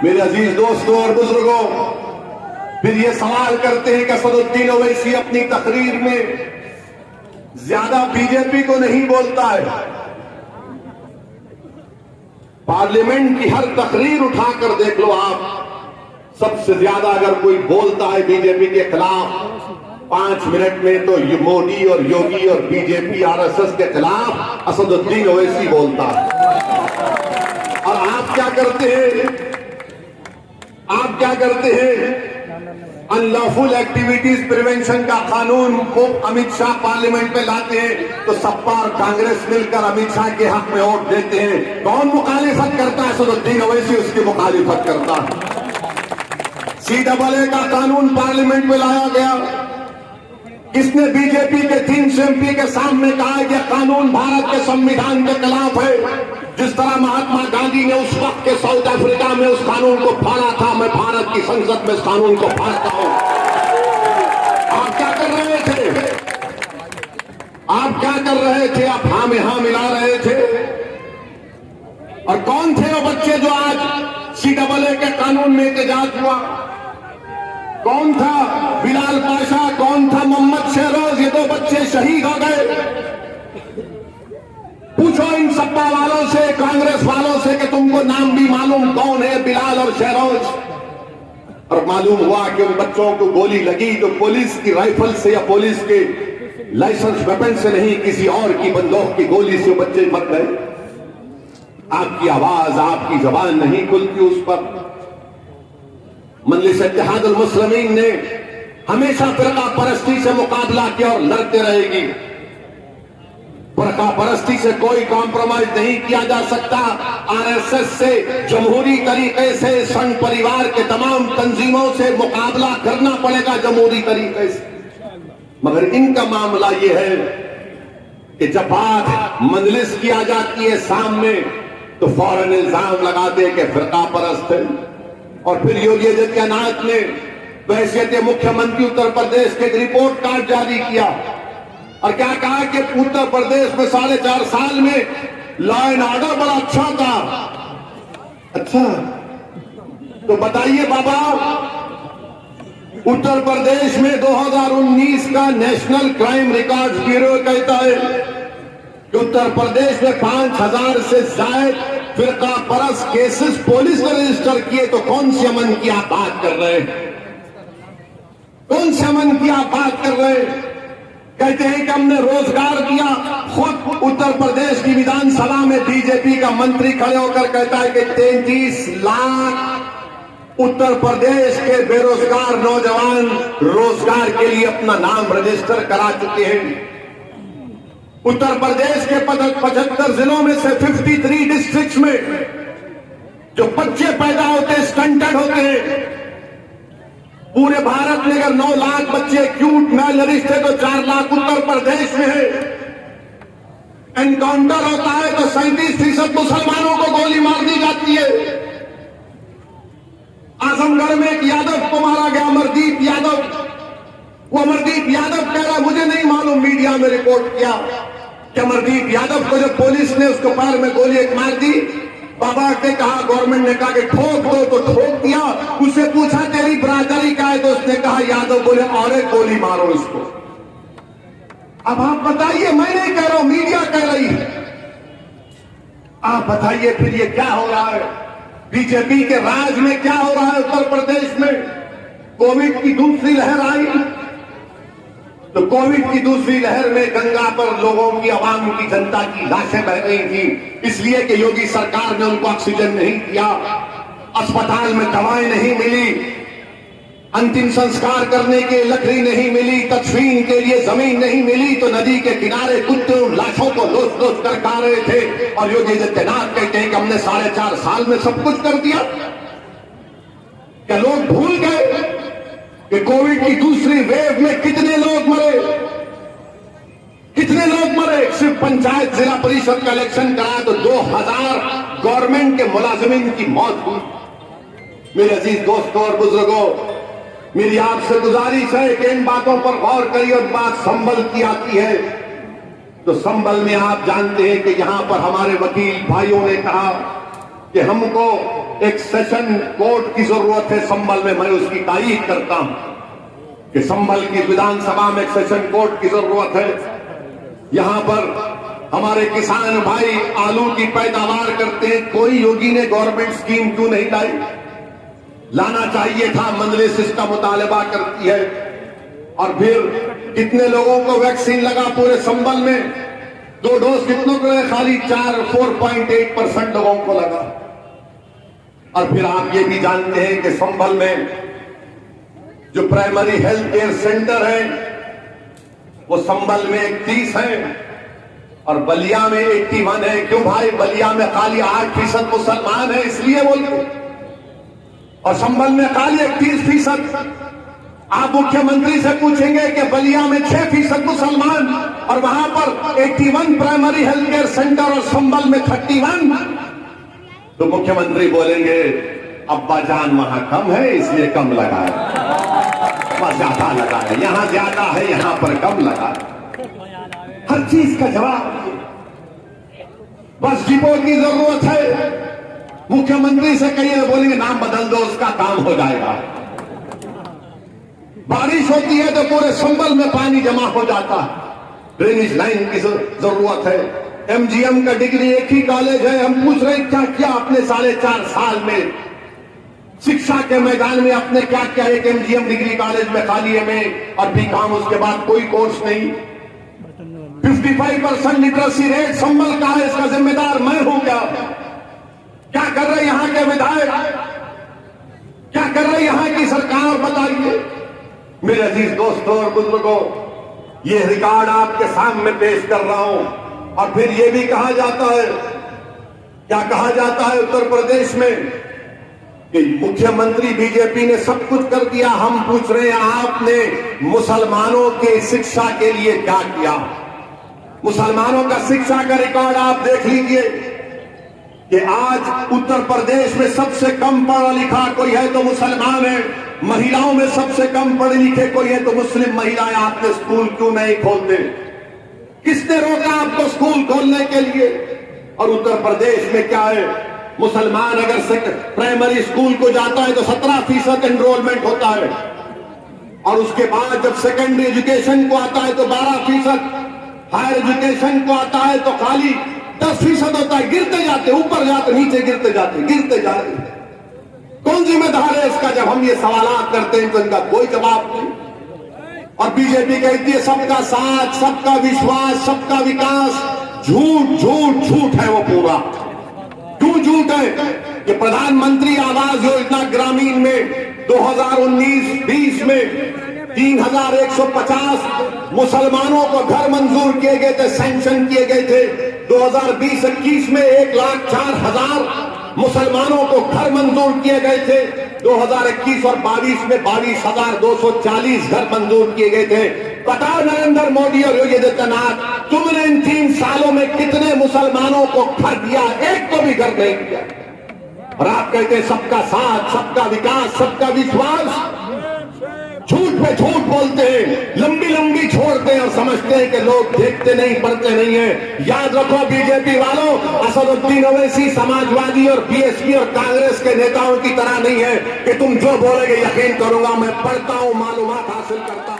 मेरे अजीज दोस्तों और बुजुर्गों, फिर ये सवाल करते हैं कि असदुद्दीन ओवैसी अपनी तकरीर में ज्यादा बीजेपी को नहीं बोलता है। पार्लियामेंट की हर तकरीर उठाकर देख लो आप, सबसे ज्यादा अगर कोई बोलता है बीजेपी के खिलाफ 5 मिनट में, तो ये मोदी और योगी और बीजेपी आरएसएस के खिलाफ असदुद्दीन ओवैसी बोलता है। और आप क्या करते हैं? आप क्या करते हैं? अनलॉफुल एक्टिविटीज प्रिवेंशन का कानून को अमित शाह पार्लियामेंट में लाते हैं, तो सपा और कांग्रेस मिलकर अमित शाह के हक में वोट देते हैं। कौन मुखालिफत करता है? असदुद्दीन ओवैसी उसकी मुखालिफत करता है। CAA का कानून पार्लियामेंट में लाया गया, किसने? बीजेपी के 300 MP के सामने कहा कि कानून भारत के संविधान के खिलाफ है। जिस तरह महात्मा गांधी ने उस वक्त के साउथ अफ्रीका में उस कानून को फाड़ा था, मैं भारत की संसद में इस कानून को फाड़ता हूं। आप क्या कर रहे थे? आप क्या कर रहे थे? आप हाँ में हाँ मिला रहे थे। और कौन थे वो बच्चे जो आज CAA के कानून में एहतजाज हुआ? कौन था? बिलाल पाशा, कौन था? मोहम्मद शहरोज। ये 2 बच्चे शहीद हो गए। पूछो इन सपा वालों से, कांग्रेस वालों से कि तुमको नाम भी मालूम कौन है बिलाल और शहरोज? और मालूम हुआ कि उन बच्चों को गोली लगी तो पुलिस की राइफल से या पुलिस के लाइसेंस वेपन से नहीं, किसी और की बंदूक की गोली से बच्चे मर गए। आपकी आवाज, आपकी जबान नहीं खुलती उस पर। मजलिस इत्तेहादुल मुस्लिमीन ने हमेशा फिरका परस्ती से मुकाबला किया और लड़ते रहेगी। फिरका परस्ती से कोई कॉम्प्रोमाइज नहीं किया जा सकता। आरएसएस से, जमहूरी तरीके से, संघ परिवार के तमाम तंजीमों से मुकाबला करना पड़ेगा जमहूरी तरीके से। मगर इनका मामला यह है कि जब बात मजलिस की आ जाती है सामने, तो फौरन इल्जाम लगाते कि फिरका परस्त है। और फिर योगी आदित्यनाथ ने बहैसियत मुख्यमंत्री उत्तर प्रदेश के एक रिपोर्ट कार्ड जारी किया और क्या कहा कि उत्तर प्रदेश में 4.5 साल में लॉ एंड ऑर्डर बड़ा अच्छा था। अच्छा, तो बताइए बाबा, उत्तर प्रदेश में 2019 का नेशनल क्राइम रिकॉर्ड ब्यूरो कहता है कि उत्तर प्रदेश में 5000 से ज्यादा फिरका परस्त केसेस पुलिस ने रजिस्टर किए। तो कौन से अमन की आप बात कर रहे हैं? कौन से अमन की आप बात कर रहे हैं? कहते हैं कि हमने रोजगार दिया। खुद उत्तर प्रदेश की विधानसभा में बीजेपी का मंत्री खड़े होकर कहता है कि 33 लाख उत्तर प्रदेश के बेरोजगार नौजवान रोजगार के लिए अपना नाम रजिस्टर करा चुके हैं। उत्तर प्रदेश के 75 जिलों में से 53 डिस्ट्रिक्ट्स में जो बच्चे पैदा होते हैं स्टंटेड होते हैं। पूरे भारत में अगर 9 लाख बच्चे एक्यूट मैल नरिश्ड है तो 4 लाख उत्तर प्रदेश में है। एनकाउंटर होता है तो 37% मुसलमानों को गोली मार दी जाती है। आजमगढ़ में एक यादव को मारा गया, अमरदीप यादव। वो अमरदीप यादव कह रहा, मुझे नहीं मालूम, मीडिया में रिपोर्ट किया कि अमरदीप यादव को जब पुलिस ने उसको पैर में गोली एक मार दी, बाबा ने कहा, गवर्नमेंट ने कहा कि ठोक दो, तो ठोक दिया। उससे पूछा तेरी बरादरी का है, तो उसने कहा यादव। बोले और एक गोली मारो इसको। अब आप बताइए, मैं नहीं कह रहा हूं, मीडिया कह रही है। आप बताइए फिर ये क्या हो रहा है? बीजेपी के राज में क्या हो रहा है उत्तर प्रदेश में? कोविड की दूसरी लहर आई, तो कोविड की दूसरी लहर में गंगा पर लोगों की, आवाम की, जनता की लाशें बह रही थी, इसलिए कि योगी सरकार ने उनको ऑक्सीजन नहीं दिया, अस्पताल में दवाएं नहीं मिली, अंतिम संस्कार करने के लिए लकड़ी नहीं मिली, तदफीन के लिए जमीन नहीं मिली, तो नदी के किनारे कुत्ते उन लाशों को लोच लोच कर खा रहे थे। और योगी आदित्यनाथ कहते हैं कि हमने 4.5 साल में सब कुछ कर दिया। क्या लोग भूल गए कि कोविड की दूसरी वेव में कितने लोग मरे? कितने लोग मरे? सिर्फ पंचायत जिला परिषद का इलेक्शन कराया तो 2000 गवर्नमेंट के मुलाजिमीन की मौत हुई। मेरे अजीज दोस्तों और बुजुर्गों, मेरी आपसे गुजारिश है कि इन बातों पर गौर करिए। और बात संभल की आती है तो संभल में आप जानते हैं कि यहां पर हमारे वकील भाइयों ने कहा कि हमको एक सेशन कोर्ट की जरूरत है संभल में। मैं उसकी तारीफ करता हूं कि संभल की विधानसभा में एक सेशन कोर्ट की जरूरत है। यहां पर हमारे किसान भाई आलू की पैदावार करते हैं, कोई योगी ने गवर्नमेंट स्कीम क्यों नहीं लाई? लाना चाहिए था। मंडली सिस्टम मुतालबा करती है। और फिर कितने लोगों को वैक्सीन लगा पूरे संभल में? 2 डोज कितनों को लगा? खाली 4.8% लोगों को लगा। और फिर आप ये भी जानते हैं कि संभल में जो प्राइमरी हेल्थ केयर सेंटर है वो संभल में 31 है और बलिया में 81 है। क्यों भाई? बलिया में खाली 8% मुसलमान है इसलिए बोलते, और संभल में खाली 31%। आप मुख्यमंत्री से पूछेंगे कि बलिया में 6% मुसलमान और वहां पर 81 प्राइमरी हेल्थ केयर सेंटर और संभल में 31, तो मुख्यमंत्री बोलेंगे अब्बा जान वहां कम है इसलिए कम लगा है, वहां ज्यादा लगा है, यहां ज्यादा है यहां पर कम लगा है। हर चीज का जवाब। बस डिपो की जरूरत है, मुख्यमंत्री से कहिए, बोलेंगे नाम बदल दो उसका काम हो जाएगा। बारिश होती है तो पूरे संभल में पानी जमा हो जाता है, ड्रेनेज लाइन की जरूरत है। एमजीएम का डिग्री एक ही कॉलेज है। हम पूछ रहे हैं क्या किया आपने 4.5 साल में शिक्षा के मैदान में? आपने क्या किया? एक एमजीएम डिग्री कॉलेज में खाली एमए और बीकॉम, उसके बाद कोई कोर्स नहीं। 55% लिटरेसी रेट संभल का है, इसका जिम्मेदार मैं हूं। क्या कर रहे यहां के विधायक? क्या कर रहे यहां की सरकार? बताइए मेरे अजीज दोस्तों और बुजुर्गों, ये रिकॉर्ड आपके सामने पेश कर रहा हूं। और फिर ये भी कहा जाता है, क्या कहा जाता है उत्तर प्रदेश में कि मुख्यमंत्री बीजेपी ने सब कुछ कर दिया। हम पूछ रहे हैं आपने मुसलमानों के शिक्षा के लिए क्या किया? मुसलमानों का शिक्षा का रिकॉर्ड आप देख लीजिए कि आज उत्तर प्रदेश में सबसे कम पढ़ा लिखा कोई है तो मुसलमान है। महिलाओं में सबसे कम पढ़े लिखे कोई है तो मुस्लिम महिलाएं। आपने स्कूल क्यों नहीं खोलते? किसने रोका आपको स्कूल खोलने के लिए? और उत्तर प्रदेश में क्या है, मुसलमान अगर प्राइमरी स्कूल को जाता है तो 17% एनरोलमेंट होता है, और उसके बाद जब सेकेंडरी एजुकेशन को आता है तो 12%, हायर एजुकेशन को आता है तो खाली 10% होता है। गिरते जाते, ऊपर जाते, नीचे गिरते जाते, गिरते जाते। कौन जिम्मेदार है इसका? जब हम ये सवाल करते हैं तो इनका कोई जवाब नहीं। और बीजेपी कहती है सबका साथ, सबका विश्वास, सबका विकास। झूठ झूठ झूठ है वो पूरा। क्यों झूठ है? कि प्रधानमंत्री आवास योजना ग्रामीण में 2019-20 में 3150 मुसलमानों को घर मंजूर किए गए थे, सैंक्शन किए गए थे। 2020-21 में 1,04,000 मुसलमानों को घर मंजूर किए गए थे। 2021 और 22 में 22,240 घर मंजूर किए गए थे। बताओ नरेंद्र मोदी और योगी आदित्यनाथ, तुमने इन 3 सालों में कितने मुसलमानों को घर दिया? एक को भी घर नहीं दिया। और आप कहते हैं सबका साथ, सबका विकास, सबका विश्वास। झूठ पे झूठ बोलते हैं, लंबी लंबी छोड़ते हैं और समझते हैं कि लोग देखते नहीं, पढ़ते नहीं है। याद रखो बीजेपी वालों, असदुद्दीन ओवैसी समाजवादी और बीएसपी और कांग्रेस के नेताओं की तरह नहीं है कि तुम जो बोलेगे यकीन करूंगा। मैं पढ़ता हूं, मालूमात हासिल करता हूं।